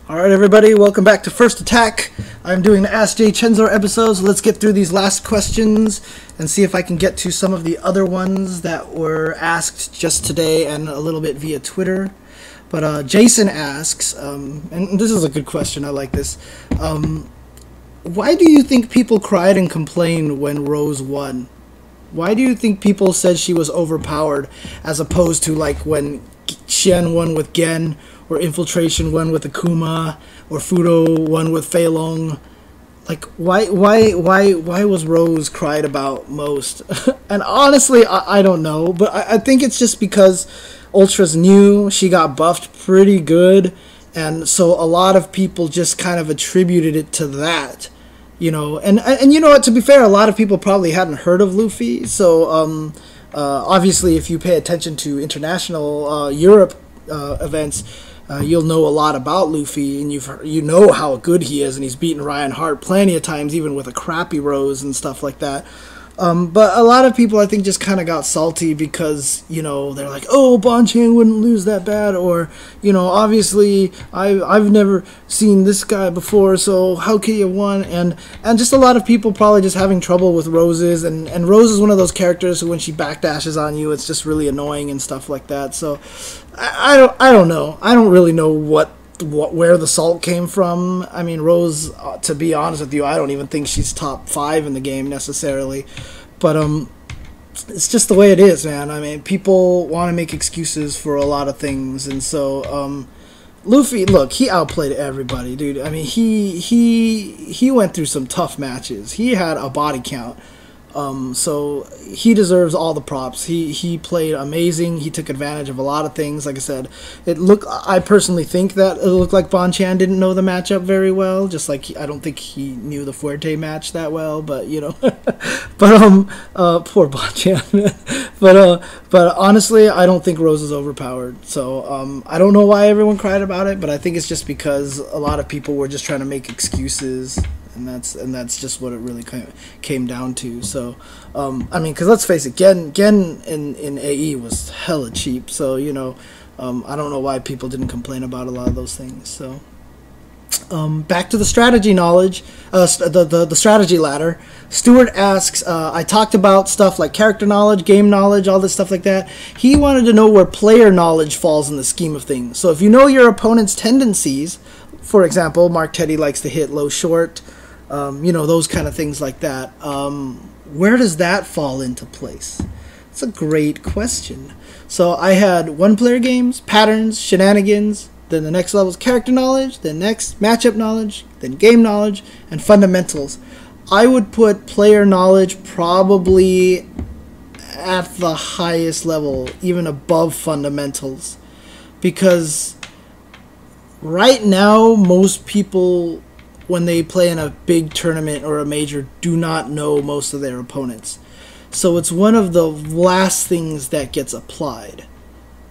Alright everybody, welcome back to First Attack. I'm doing the Ask Jchensor episodes. Let's get through these last questions and see if I can get to some of the other ones that were asked just today and a little bit via Twitter. But Jason asks, and this is a good question, I like this. Why do you think people cried and complained when Rose won? Why do you think people said she was overpowered as opposed to like when Xian won with Gen, or Infiltration won with Akuma, or Fudo won with Fei Long? Like, why was Rose cried about most? And honestly, I don't know, but I think it's just because Ultra's new, she got buffed pretty good, and so a lot of people just kind of attributed it to that, you know. And you know what, to be fair, a lot of people probably hadn't heard of Luffy, so obviously if you pay attention to international Europe events, you'll know a lot about Luffy, and you know how good he is, and he's beaten Ryan Hart plenty of times, even with a crappy Rose and stuff like that. But a lot of people, I think, just kind of got salty because, you know, they're like, oh, Bonchan wouldn't lose that bad, or, you know, obviously I've never seen this guy before, so how could he have won? And just a lot of people probably just having trouble with Roses, and Rose is one of those characters who, when she backdashes on you, it's just really annoying and stuff like that. So I don't know. I don't really know where the salt came from. I mean, Rose, to be honest with you, I don't even think she's top 5 in the game necessarily, but it's just the way it is, man. I mean, people want to make excuses for a lot of things, and so Luffy, look, he outplayed everybody, dude. I mean, he went through some tough matches. He had a body count. So he deserves all the props. He played amazing. He took advantage of a lot of things. Like I said, I personally think that it looked like Bonchan didn't know the matchup very well. Just like I don't think he knew the Fuerte match that well. But you know, but poor Bonchan. but honestly, I don't think Rose is overpowered. So I don't know why everyone cried about it, but I think it's just because a lot of people were just trying to make excuses. And that's just what it really came down to. So, I mean, because let's face it, Gen in AE was hella cheap. So, you know, I don't know why people didn't complain about a lot of those things. So, back to the strategy knowledge, the strategy ladder. Stuart asks, I talked about stuff like character knowledge, game knowledge, all this stuff like that. He wanted to know where player knowledge falls in the scheme of things. So if you know your opponent's tendencies, for example, Mark Teddy likes to hit low short, you know, those kind of things like that. Where does that fall into place? It's a great question. So I had one-player games, patterns, shenanigans, then the next level is character knowledge, then next matchup knowledge, then game knowledge, and fundamentals. I would put player knowledge probably at the highest level, even above fundamentals, because right now most people, when they play in a big tournament or a major, do not know most of their opponents. So it's one of the last things that gets applied.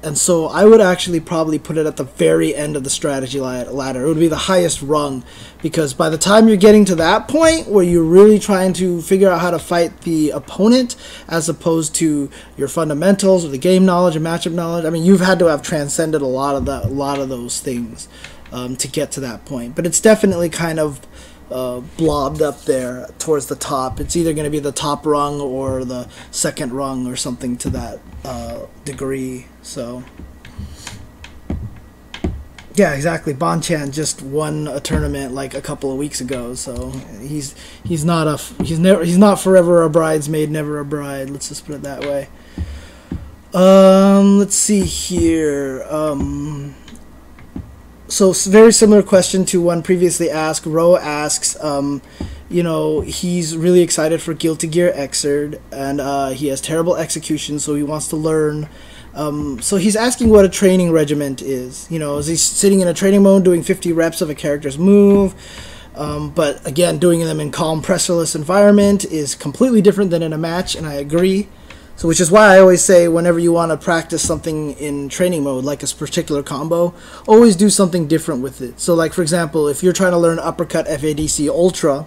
And so I would actually probably put it at the very end of the strategy ladder. It would be the highest rung, because by the time you're getting to that point where you're really trying to figure out how to fight the opponent, as opposed to your fundamentals or the game knowledge and matchup knowledge, I mean, you've had to have transcended a lot of those things to get to that point. But it's definitely kind of blobbed up there towards the top. It's either going to be the top rung or the second rung or something to that degree. So yeah, exactly. Bonchan just won a tournament like a couple of weeks ago, so he's not forever a bridesmaid, never a bride. Let's just put it that way. Let's see here. So very similar question to one previously asked. Ro asks, you know, he's really excited for Guilty Gear Xrd, and he has terrible execution, so he wants to learn. So he's asking what a training regiment is. You know, is he sitting in a training mode doing 50 reps of a character's move? But again, doing them in calm, pressureless environment is completely different than in a match, and I agree. So which is why I always say, whenever you want to practice something in training mode, like a particular combo, always do something different with it. So like, for example, if you're trying to learn uppercut FADC Ultra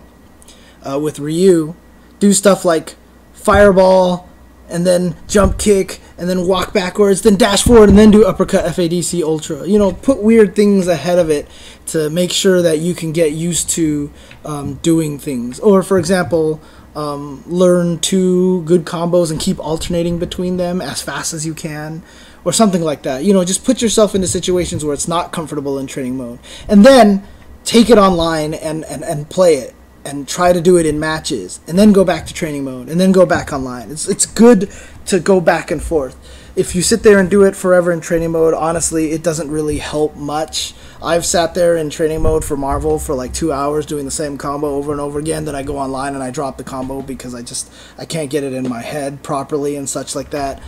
with Ryu, do stuff like Fireball and then jump kick, and then walk backwards, then dash forward, and then do uppercut FADC ultra. You know, put weird things ahead of it to make sure that you can get used to doing things. Or, for example, learn 2 good combos and keep alternating between them as fast as you can, or something like that. You know, just put yourself into situations where it's not comfortable in training mode, and then take it online and play it, and try to do it in matches, and then go back to training mode, and then go back online. It's good to go back and forth. If you sit there and do it forever in training mode, honestly, it doesn't really help much. I've sat there in training mode for Marvel for like 2 hours doing the same combo over and over again. Then I go online and I drop the combo because I can't get it in my head properly and such like that.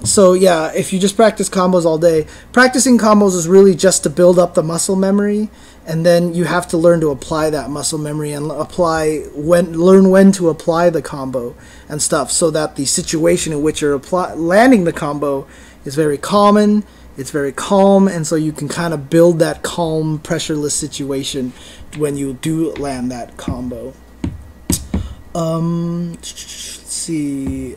So yeah, if you just practice combos all day, practicing combos is really just to build up the muscle memory, and then you have to learn to apply that muscle memory and learn when to apply the combo and stuff, so that the situation in which you're landing the combo is very common. It's very calm, and so you can kind of build that calm, pressureless situation when you do land that combo. Let's see.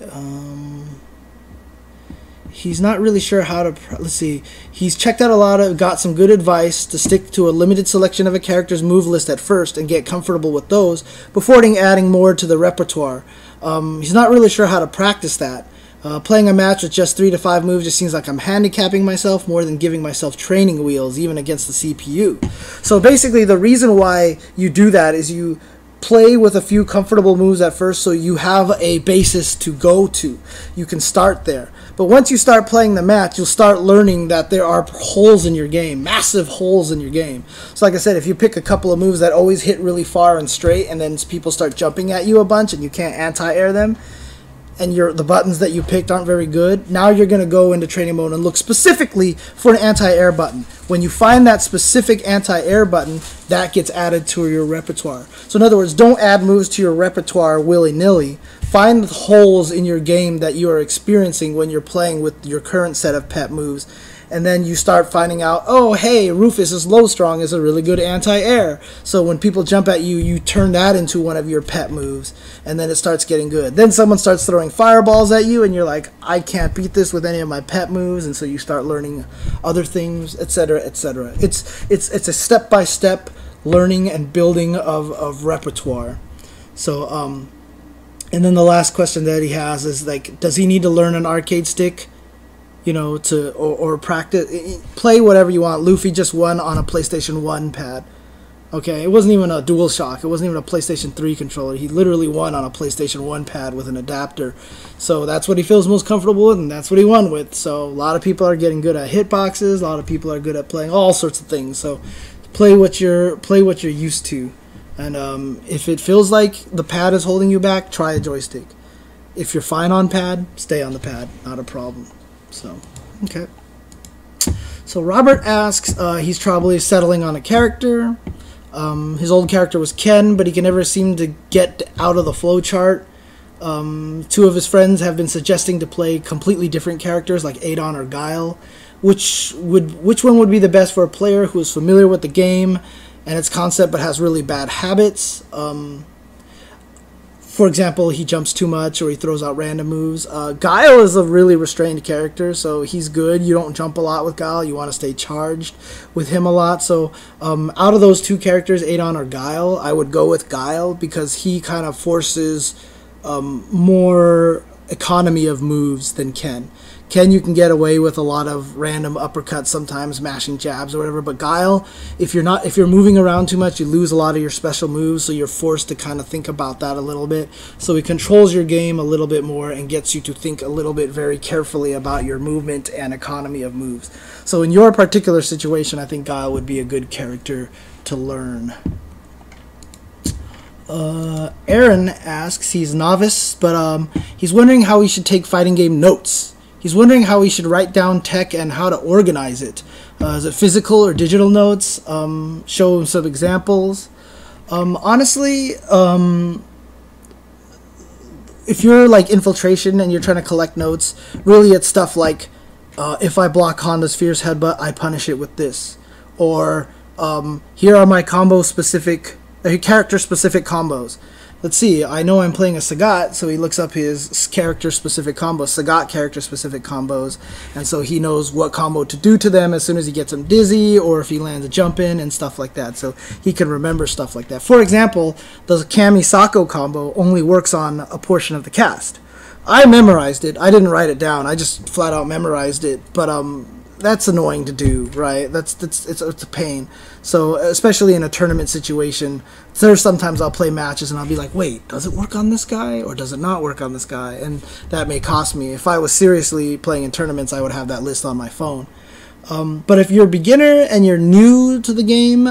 He's not really sure how to. Let's see. He's checked out got some good advice to stick to a limited selection of a character's move list at first and get comfortable with those before adding more to the repertoire. He's not really sure how to practice that. Playing a match with just 3 to 5 moves just seems like I'm handicapping myself more than giving myself training wheels, even against the CPU. So basically, the reason why you do that is you play with a few comfortable moves at first, so you have a basis to go to. You can start there. But once you start playing the match, you'll start learning that there are holes in your game, massive holes in your game. So like I said, if you pick a couple of moves that always hit really far and straight, and then people start jumping at you a bunch and you can't anti-air them, and the buttons that you picked aren't very good, now you're going to go into training mode and look specifically for an anti-air button. When you find that specific anti-air button, that gets added to your repertoire. So in other words, don't add moves to your repertoire willy-nilly. Find the holes in your game that you are experiencing when you're playing with your current set of pet moves, and then you start finding out, oh, hey, Rufus's low strong is a really good anti-air. So when people jump at you, you turn that into one of your pet moves, and then it starts getting good. Then someone starts throwing fireballs at you, and you're like, I can't beat this with any of my pet moves, and so you start learning other things, etc., etc. It's a step-by-step learning and building of repertoire. So, and then the last question that he has is, like, does he need to learn an arcade stick? You know, or practice, play whatever you want. Luffy just won on a PlayStation 1 pad. Okay, it wasn't even a DualShock. It wasn't even a PlayStation 3 controller. He literally won on a PlayStation 1 pad with an adapter. So that's what he feels most comfortable with, and that's what he won with. So a lot of people are getting good at hitboxes. A lot of people are good at playing all sorts of things. So play what you're used to. And if it feels like the pad is holding you back, try a joystick. If you're fine on pad, stay on the pad. Not a problem. So, okay. So Robert asks, he's probably settling on a character. His old character was Ken, but he can never seem to get out of the flowchart. 2 of his friends have been suggesting to play completely different characters like Adon or Guile. Which one would be the best for a player who is familiar with the game and its concept but has really bad habits? For example, he jumps too much or he throws out random moves. Guile is a really restrained character, so he's good. You don't jump a lot with Guile. You want to stay charged with him a lot. So out of those 2 characters, Adon or Guile, I would go with Guile because he kind of forces more economy of moves than Ken. Ken, you can get away with a lot of random uppercuts, sometimes mashing jabs or whatever. But Guile, if you're moving around too much, you lose a lot of your special moves, so you're forced to kind of think about that a little bit. So he controls your game a little bit more and gets you to think a little bit very carefully about your movement and economy of moves. So in your particular situation, I think Guile would be a good character to learn. Aaron asks, he's novice, but he's wondering how he should take fighting game notes. He's wondering how he should write down tech and how to organize it. Is it physical or digital notes? Show him some examples. Honestly, if you're like infiltration and you're trying to collect notes, really it's stuff like, if I block Honda's fierce headbutt, I punish it with this. Or here are my character-specific combos. let's see, I know I'm playing a Sagat, so he looks up his character-specific combos, Sagat character-specific combos, and so he knows what combo to do to them as soon as he gets them dizzy, or if he lands a jump in and stuff like that. So he can remember stuff like that. For example, the Kami Sako combo only works on a portion of the cast. I memorized it. I didn't write it down. I just flat out memorized it. But that's annoying to do, right? It's a pain. So especially in a tournament situation, there's sometimes I'll play matches and I'll be like, wait, does it work on this guy or does it not work on this guy? And that may cost me. If I was seriously playing in tournaments, I would have that list on my phone. But if you're a beginner and you're new to the game,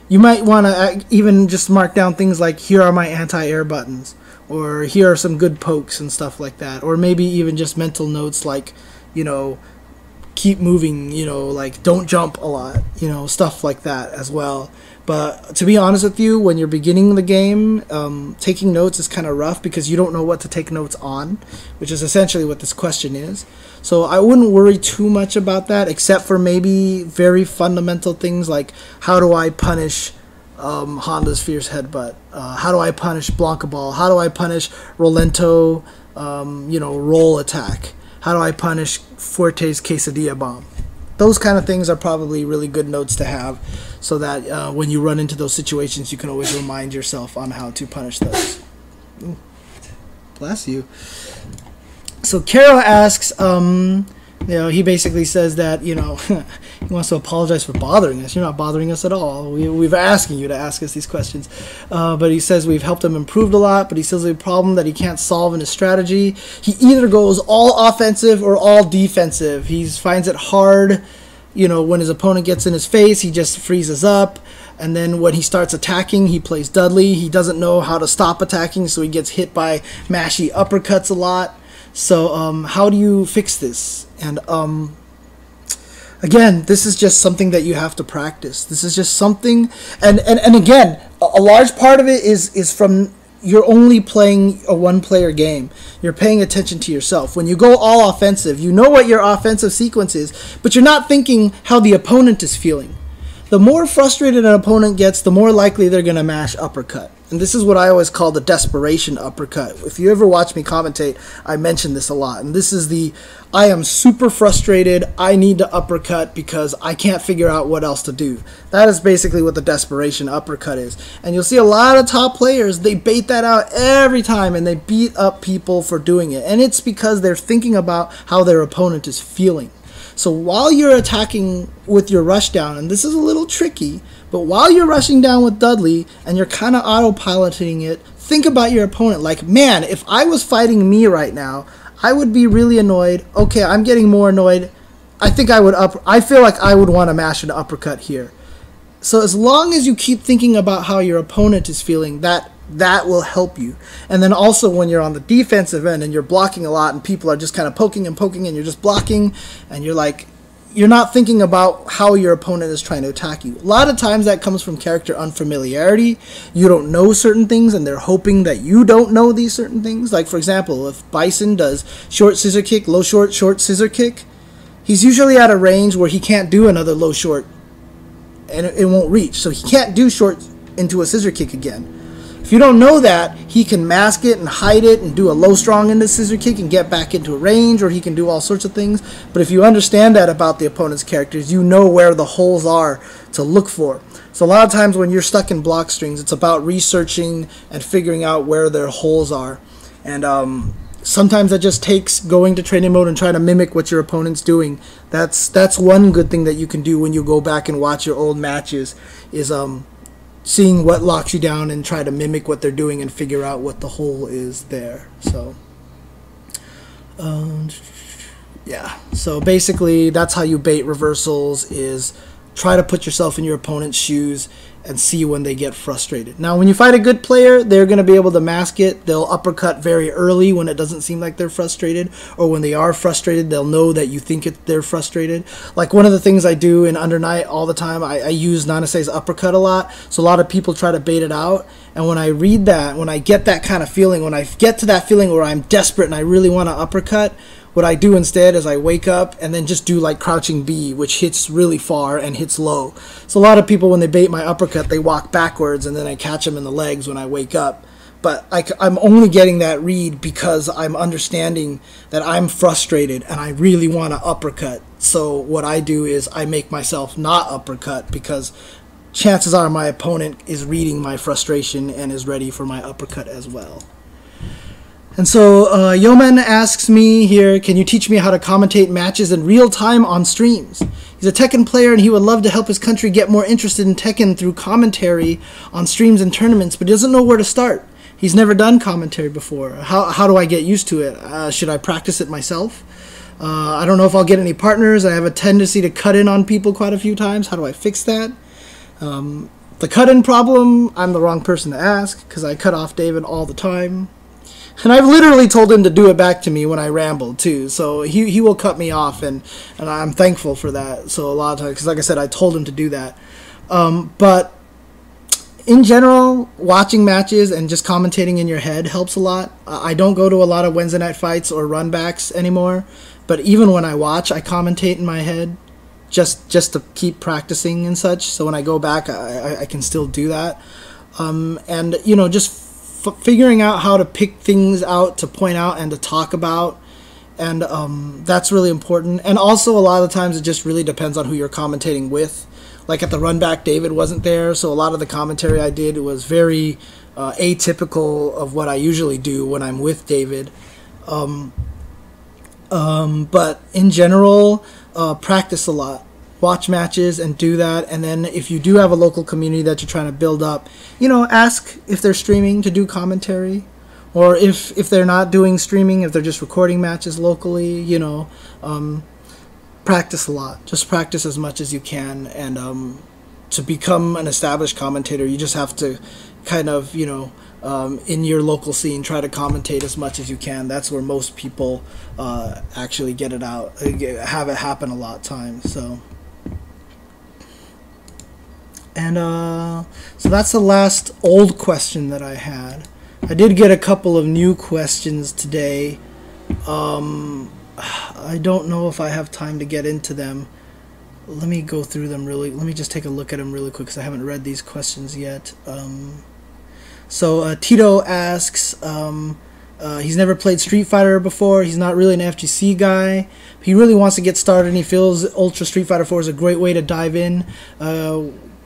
you might want to even just mark down things like, here are my anti-air buttons, or here are some good pokes and stuff like that. Or maybe even just mental notes like, you know, keep moving, you know, like don't jump a lot, you know, stuff like that as well. But to be honest with you, when you're beginning the game, taking notes is kind of rough because you don't know what to take notes on, which is essentially what this question is. So I wouldn't worry too much about that, except for maybe very fundamental things like, how do I punish Honda's Fierce Headbutt? How do I punish Blanca Ball? How do I punish Rolento, you know, roll attack? How do I punish Fuerte's Quesadilla Bomb? Those kind of things are probably really good notes to have, so that when you run into those situations, you can always remind yourself on how to punish those. Ooh, bless you. So Karo asks, you know, he basically says that, you know, he wants to apologize for bothering us. You're not bothering us at all. We've asking you to ask us these questions. But he says we've helped him improve a lot, but he says there's a problem that he can't solve in his strategy. He either goes all offensive or all defensive. He finds it hard, you know, when his opponent gets in his face, he just freezes up. And then when he starts attacking, he plays Dudley. He doesn't know how to stop attacking, so he gets hit by mashy uppercuts a lot. So how do you fix this? And again, this is just something that you have to practice. This is just something, and again, a large part of it is from you're only playing a one-player game. You're paying attention to yourself. When you go all offensive, you know what your offensive sequence is, but you're not thinking how the opponent is feeling. The more frustrated an opponent gets, the more likely they're going to mash uppercut. And this is what I always call the desperation uppercut. If you ever watch me commentate, I mention this a lot. And this is the, I am super frustrated, I need to uppercut because I can't figure out what else to do. That is basically what the desperation uppercut is. And you'll see a lot of top players, they bait that out every time and they beat up people for doing it. And it's because they're thinking about how their opponent is feeling. So while you're attacking with your rush down, and this is a little tricky, but while you're rushing down with Dudley and you're kind of autopiloting it, think about your opponent. Like, man, if I was fighting me right now, I would be really annoyed. Okay, I'm getting more annoyed. I think I feel like I would want to mash an uppercut here. So as long as you keep thinking about how your opponent is feeling, that will help you. And then also when you're on the defensive end and you're blocking a lot and people are just kind of poking and poking and you're just blocking and you're like, you're not thinking about how your opponent is trying to attack you. A lot of times that comes from character unfamiliarity. You don't know certain things and they're hoping that you don't know these certain things. Like for example, if Bison does short scissor kick, low short, short scissor kick, he's usually at a range where he can't do another low short and it won't reach. So he can't do short into a scissor kick again. If you don't know that, he can mask it and hide it and do a low strong into scissor kick and get back into a range, or he can do all sorts of things. But if you understand that about the opponent's characters, you know where the holes are to look for. So a lot of times when you're stuck in block strings, it's about researching and figuring out where their holes are. And sometimes that just takes going to training mode and trying to mimic what your opponent's doing. That's one good thing that you can do when you go back and watch your old matches, is seeing what locks you down and try to mimic what they're doing and figure out what the hole is there. So yeah, so basically that's how you bait reversals, is try to put yourself in your opponent's shoes and see when they get frustrated. Now when you fight a good player, they're going to be able to mask it. They'll uppercut very early when it doesn't seem like they're frustrated, or when they are frustrated, they'll know that you think they're frustrated. Like one of the things I do in Under Night all the time, I use Nanasei's uppercut a lot, so a lot of people try to bait it out. And when I read that, when I get that kind of feeling, when I get to that feeling where I'm desperate and I really want to uppercut, what I do instead is I wake up and then just do like crouching B, which hits really far and hits low. So a lot of people, when they bait my uppercut, they walk backwards and then I catch them in the legs when I wake up. But I'm only getting that read because I'm understanding that I'm frustrated and I really want to uppercut. So what I do is I make myself not uppercut, because chances are my opponent is reading my frustration and is ready for my uppercut as well. And so Yeoman asks me here, can you teach me how to commentate matches in real time on streams? He's a Tekken player and he would love to help his country get more interested in Tekken through commentary on streams and tournaments, but he doesn't know where to start. He's never done commentary before. How do I get used to it? Should I practice it myself? I don't know if I'll get any partners. I have a tendency to cut in on people quite a few times. How do I fix that? The cut-in problem, I'm the wrong person to ask, because I cut off David all the time. And I've literally told him to do it back to me when I ramble too. So he will cut me off, and I'm thankful for that. So a lot of times, because like I said, I told him to do that. But in general, watching matches and just commentating in your head helps a lot. I don't go to a lot of Wednesday night fights or runbacks anymore. But even when I watch, I commentate in my head just to keep practicing and such. So when I go back, I can still do that. And, you know, just figuring out how to pick things out to point out and to talk about, and that's really important. And also a lot of the times it just really depends on who you're commentating with. Like at the run back, David wasn't there, so a lot of the commentary I did was very atypical of what I usually do when I'm with David. But in general, practice a lot. Watch matches and do that, and then if you do have a local community that you're trying to build up, you know, ask if they're streaming to do commentary, or if they're not doing streaming, if they're just recording matches locally, you know, practice a lot. Just practice as much as you can, and to become an established commentator, you just have to kind of, you know, in your local scene, try to commentate as much as you can. That's where most people actually get it out, have it happen a lot of times. So. And so that's the last old question that I had. I did get a couple of new questions today. I don't know if I have time to get into them. Let me go through them really. Let me just take a look at them really quick, because I haven't read these questions yet. So Tito asks, he's never played Street Fighter before. He's not really an FGC guy. He really wants to get started, and he feels Ultra Street Fighter 4 is a great way to dive in.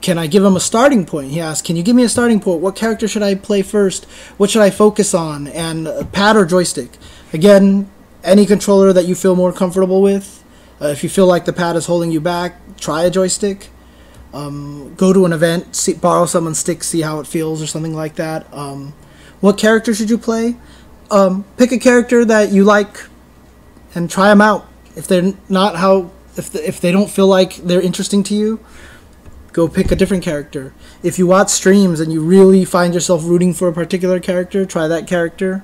Can I give him a starting point? He asked, can you give me a starting point? What character should I play first? What should I focus on? And pad or joystick? Again, any controller that you feel more comfortable with. If you feel like the pad is holding you back, try a joystick. Go to an event, borrow someone's stick, see how it feels, or something like that. What character should you play? Pick a character that you like and try them out. If they're not if they don't feel like they're interesting to you, go pick a different character. If you watch streams and you really find yourself rooting for a particular character, try that character.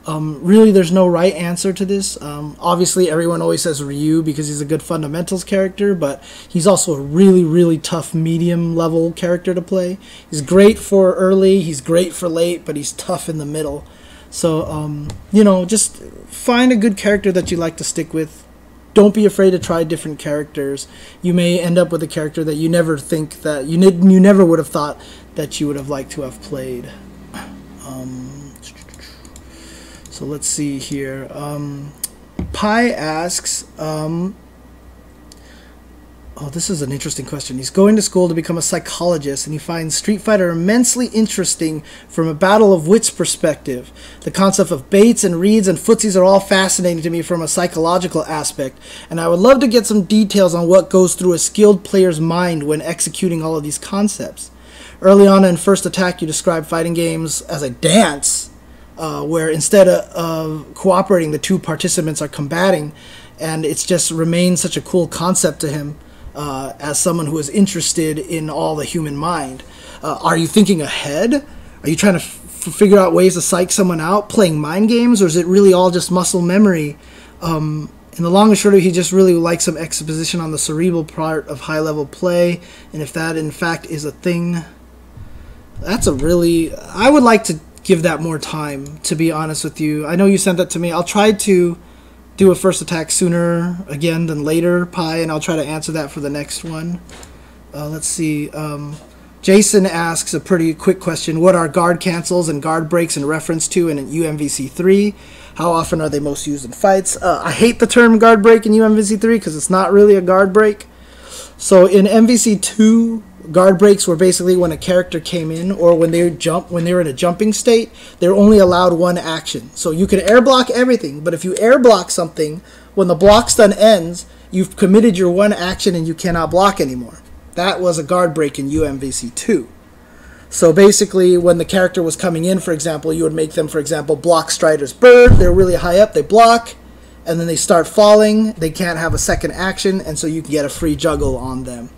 Really, there's no right answer to this. Obviously, everyone always says Ryu because he's a good fundamentals character, but he's also a really, really tough medium-level character to play. He's great for early, he's great for late, but he's tough in the middle. So, you know, just find a good character that you like to stick with. Don't be afraid to try different characters. You may end up with a character that you never think that you never would have thought that you would have liked to have played. So let's see here. Pi asks, oh, this is an interesting question. He's going to school to become a psychologist, and he finds Street Fighter immensely interesting from a battle of wits perspective. The concept of baits and reads and footsies are all fascinating to me from a psychological aspect, and I would love to get some details on what goes through a skilled player's mind when executing all of these concepts. Early on in First Attack, you described fighting games as a dance, where instead of cooperating, the two participants are combating, and it's just remained such a cool concept to him. As someone who is interested in all the human mind. Are you thinking ahead? Are you trying to figure out ways to psych someone out, playing mind games, or is it really all just muscle memory? In the long and short of it, he just really likes some exposition on the cerebral part of high-level play, and if that in fact is a thing, that's a really... I would like to give that more time, to be honest with you. I know you sent that to me. I'll try to do a first attack sooner again than later, Pi, and I'll try to answer that for the next one. Let's see. Jason asks a pretty quick question. What are guard cancels and guard breaks in reference to in UMVC3? How often are they most used in fights? I hate the term guard break in UMVC3 because it's not really a guard break. So in MVC2, guard breaks were basically when a character came in or when they were in a jumping state, they're only allowed one action. So you can air block everything, but if you air block something, when the block stun ends, you've committed your one action and you cannot block anymore. That was a guard break in UMVC2. So basically, when the character was coming in, for example, you would make them, for example, block Strider's bird. They're really high up, they block, and then they start falling. They can't have a second action, and so you can get a free juggle on them.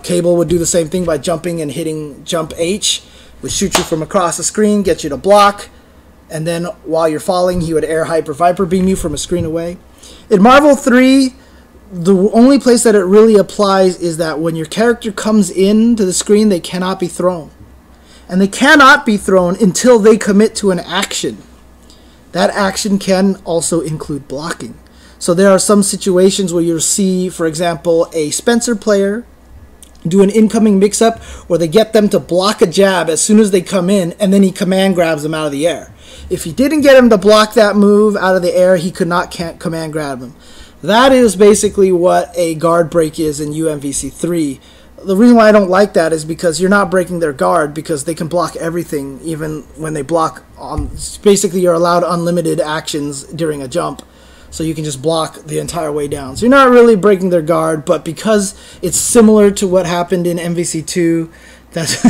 Cable would do the same thing by jumping and hitting jump H, which shoot you from across the screen, get you to block, and then while you're falling, he would air Hyper Viper beam you from a screen away. In Marvel 3, the only place that it really applies is that when your character comes into the screen, they cannot be thrown. And they cannot be thrown until they commit to an action. That action can also include blocking. So there are some situations where you'll see, for example, a Spencer player do an incoming mix-up where they get them to block a jab as soon as they come in, and then he command grabs them out of the air. If he didn't get him to block that move out of the air, he could not command grab him. That is basically what a guard break is in UMVC3. The reason why I don't like that is because you're not breaking their guard, because they can block everything, even when they block on. Basically, you're allowed unlimited actions during a jump, so you can just block the entire way down. So you're not really breaking their guard, but because it's similar to what happened in MVC2, that's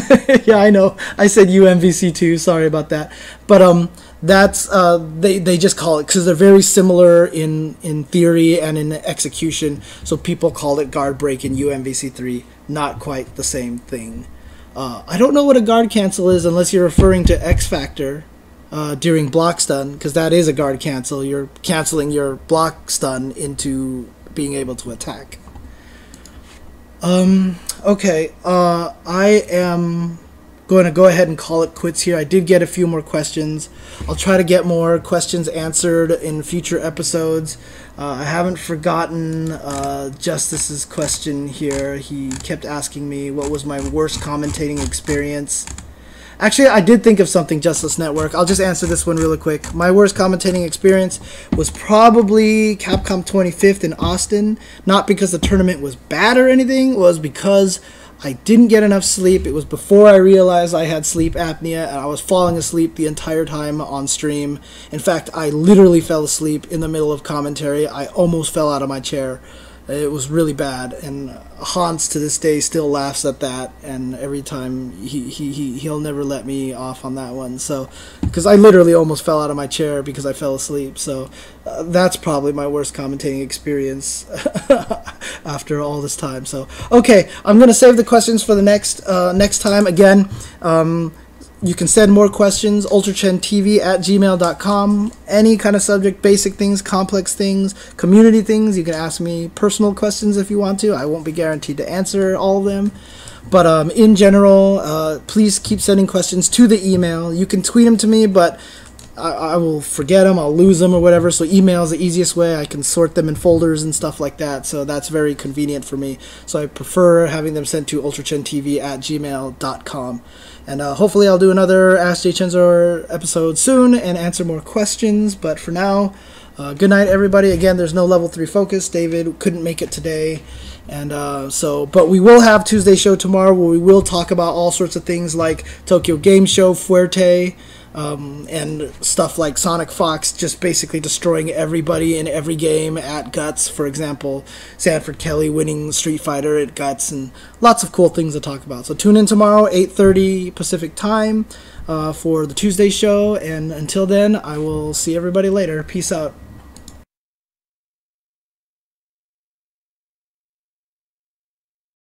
yeah, I know I said UMVC2, sorry about that, but that's they just call it, because they're very similar in theory and in execution, so people call it guard break in UMVC3. Not quite the same thing. I don't know what a guard cancel is unless you're referring to X Factor during block stun, because that is a guard cancel. You're canceling your block stun into being able to attack. Okay, I am going to go ahead and call it quits here. I did get a few more questions. I'll try to get more questions answered in future episodes. I haven't forgotten Justice's question here. He kept asking me what was my worst commentating experience. Actually, I did think of something, Justice Network. I'll just answer this one really quick. My worst commentating experience was probably Capcom 25th in Austin. Not because the tournament was bad or anything. It was because I didn't get enough sleep. It was before I realized I had sleep apnea, and I was falling asleep the entire time on stream. In fact, I literally fell asleep in the middle of commentary. I almost fell out of my chair. It was really bad, and Hans to this day still laughs at that, and every time he'll never let me off on that one. So, because I literally almost fell out of my chair because I fell asleep. So that's probably my worst commentating experience after all this time. So okay, I'm gonna save the questions for the next time. Again, you can send more questions, ultrachentv@gmail.com. Any kind of subject, basic things, complex things, community things. You can ask me personal questions if you want to. I won't be guaranteed to answer all of them. But in general, please keep sending questions to the email. You can tweet them to me, but I will forget them, I'll lose them or whatever, so email is the easiest way. I can sort them in folders and stuff like that, so that's very convenient for me. So I prefer having them sent to ultrachentv@gmail.com. And hopefully I'll do another Ask jchensor episode soon and answer more questions, but for now, good night everybody. Again, there's no level 3 focus. David couldn't make it today. And but we will have Tuesday show tomorrow where we will talk about all sorts of things like Tokyo Game Show, Fuerte, and stuff like Sonic Fox just basically destroying everybody in every game at Guts. For example, Sanford Kelly winning Street Fighter at Guts, and lots of cool things to talk about. So tune in tomorrow, 8:30 Pacific time, for the Tuesday show. And until then, I will see everybody later. Peace out.